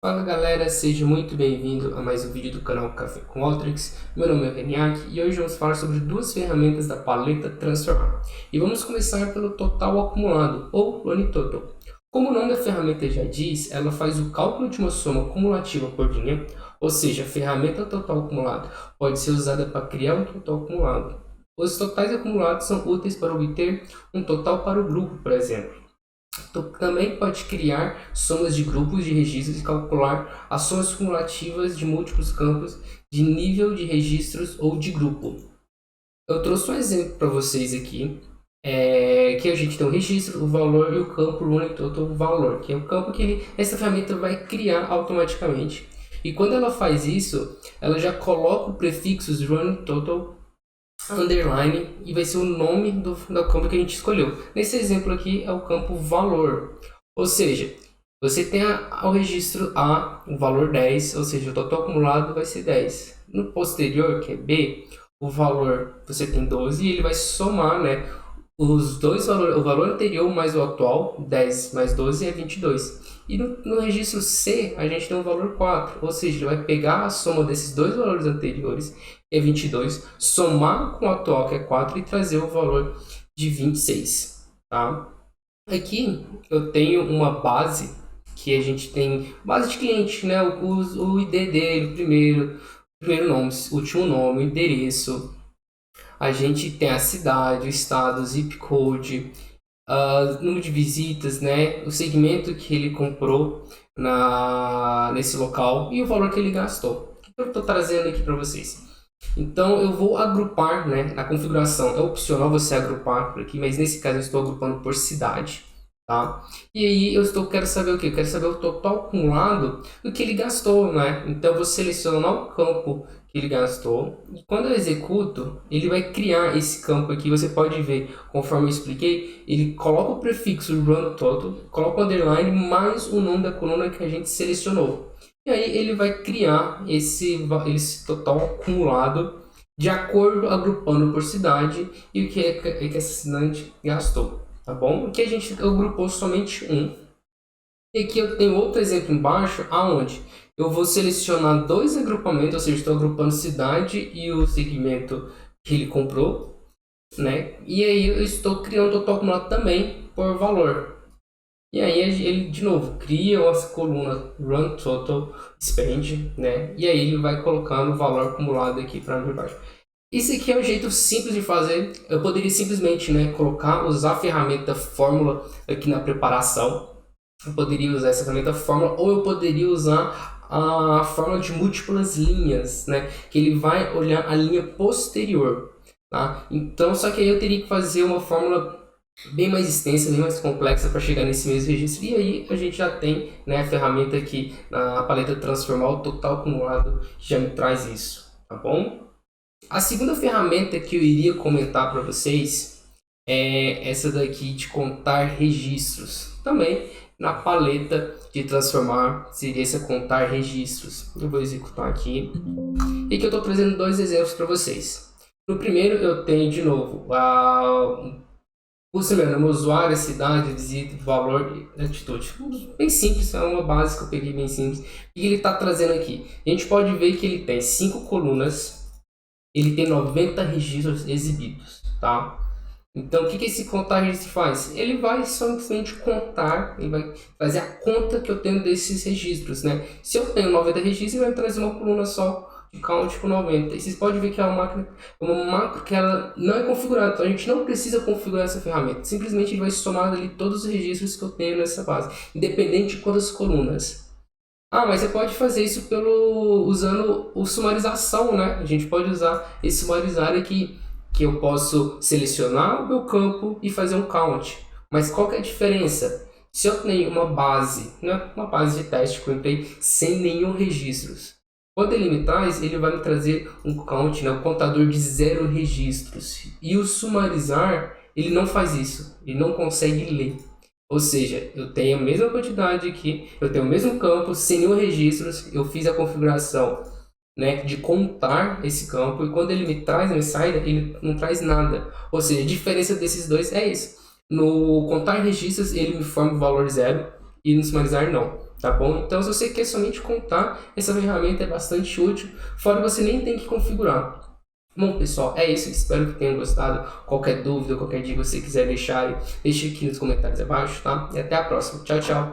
Fala galera, seja muito bem-vindo a mais um vídeo do canal Café com Alteryx. Meu nome é Reniak e hoje vamos falar sobre duas ferramentas da paleta Transformar. E vamos começar pelo total acumulado, ou Running Total. Como o nome da ferramenta já diz, ela faz o cálculo de uma soma cumulativa por linha, ou seja, a ferramenta total acumulado pode ser usada para criar um total acumulado. Os totais acumulados são úteis para obter um total para o grupo, por exemplo. Também pode criar somas de grupos de registros e calcular as somas cumulativas de múltiplos campos de nível de registros ou de grupo. Eu trouxe um exemplo para vocês aqui, que a gente tem o registro, o valor e o campo running total valor, que é o campo que essa ferramenta vai criar automaticamente. E quando ela faz isso, ela já coloca o prefixo running total underline e vai ser o nome do campo que a gente escolheu. Nesse exemplo aqui é o campo valor, ou seja, você tem o registro A, o valor 10, ou seja, o total acumulado vai ser 10. No posterior, que é B, o valor você tem 12 e ele vai somar, né, os dois valores, o valor anterior mais o atual, 10 mais 12 é 22. E no registro C, a gente tem o valor 4, ou seja, ele vai pegar a soma desses dois valores anteriores, que é 22, somar com o atual, que é 4, e trazer o valor de 26. Tá? Aqui eu tenho uma base, que a gente tem base de cliente, né? o ID dele, primeiro nome, último nome, o endereço. A gente tem a cidade, o estado, o zip code, número de visitas, né, o segmento que ele comprou nesse local e o valor que ele gastou. O que eu estou trazendo aqui para vocês? Então eu vou agrupar, né, na configuração. É opcional você agrupar por aqui, mas nesse caso eu estou agrupando por cidade. Tá? E aí quero saber o que? Eu quero saber o total acumulado do que ele gastou, né? Então eu vou selecionar o campo que ele gastou e quando eu executo, ele vai criar esse campo aqui. Você pode ver, conforme eu expliquei, ele coloca o prefixo run total, coloca o underline mais o nome da coluna que a gente selecionou. E aí ele vai criar esse total acumulado de acordo, agrupando por cidade e o que que essa cidade gastou. Tá bom? Aqui a gente agrupou somente um. E aqui eu tenho outro exemplo embaixo, aonde eu vou selecionar dois agrupamentos, ou seja, estou agrupando cidade e o segmento que ele comprou, né? E aí eu estou criando o total acumulado também por valor. E aí ele, de novo, cria essa coluna Run Total Spend, né? E aí ele vai colocando o valor acumulado aqui para baixo. Isso aqui é um jeito simples de fazer. Eu poderia simplesmente, né, usar a ferramenta fórmula aqui na preparação. Eu poderia usar essa ferramenta fórmula ou eu poderia usar a fórmula de múltiplas linhas, né, que ele vai olhar a linha posterior. Tá? Então, só que aí eu teria que fazer uma fórmula bem mais extensa, bem mais complexa para chegar nesse mesmo registro. E aí a gente já tem, né, a ferramenta aqui na paleta transformar o total acumulado que já me traz isso. Tá bom? A segunda ferramenta que eu iria comentar para vocês é essa daqui de contar registros. Também na paleta de transformar seria essa contar registros. Eu vou executar aqui. E aqui eu estou trazendo dois exemplos para vocês. No primeiro eu tenho de novo o meu usuário, a cidade, visita, valor e atitude. Bem simples, é uma base que eu peguei bem simples. O que ele está trazendo aqui? A gente pode ver que ele tem 5 colunas. Ele tem 90 registros exibidos, tá? Então, o que esse contar registro faz? Ele vai simplesmente contar, ele vai fazer a conta que eu tenho desses registros, né? Se eu tenho 90 registros, ele vai trazer uma coluna só de count com 90. E vocês podem ver que é uma macro que ela não é configurada, então a gente não precisa configurar essa ferramenta. Simplesmente ele vai somar ali todos os registros que eu tenho nessa base, independente de quantas colunas. Ah, mas você pode fazer isso usando o sumarização, né? A gente pode usar esse sumarizar aqui, que eu posso selecionar o meu campo e fazer um count. Mas qual que é a diferença? Se eu tenho uma base, né? Uma base de teste que eu entrei sem nenhum registros. Quando ele me traz, ele vai me trazer um count, né? Um contador de 0 registros. E o sumarizar, ele não faz isso. Ele não consegue ler. Ou seja, eu tenho a mesma quantidade aqui, eu tenho o mesmo campo, sem nenhum registros, eu fiz a configuração, né, de contar esse campo, e quando ele me traz no saída, ele não traz nada. Ou seja, a diferença desses dois é isso. No contar registros, ele me forma o valor 0, e no sumarizar não. tá bom? Então, se você quer somente contar, essa ferramenta é bastante útil, fora você nem tem que configurar. Bom, pessoal, é isso. Espero que tenham gostado. Qualquer dúvida, qualquer dica que você quiser deixar aí, deixe aqui nos comentários abaixo, tá? E até a próxima. Tchau, tchau.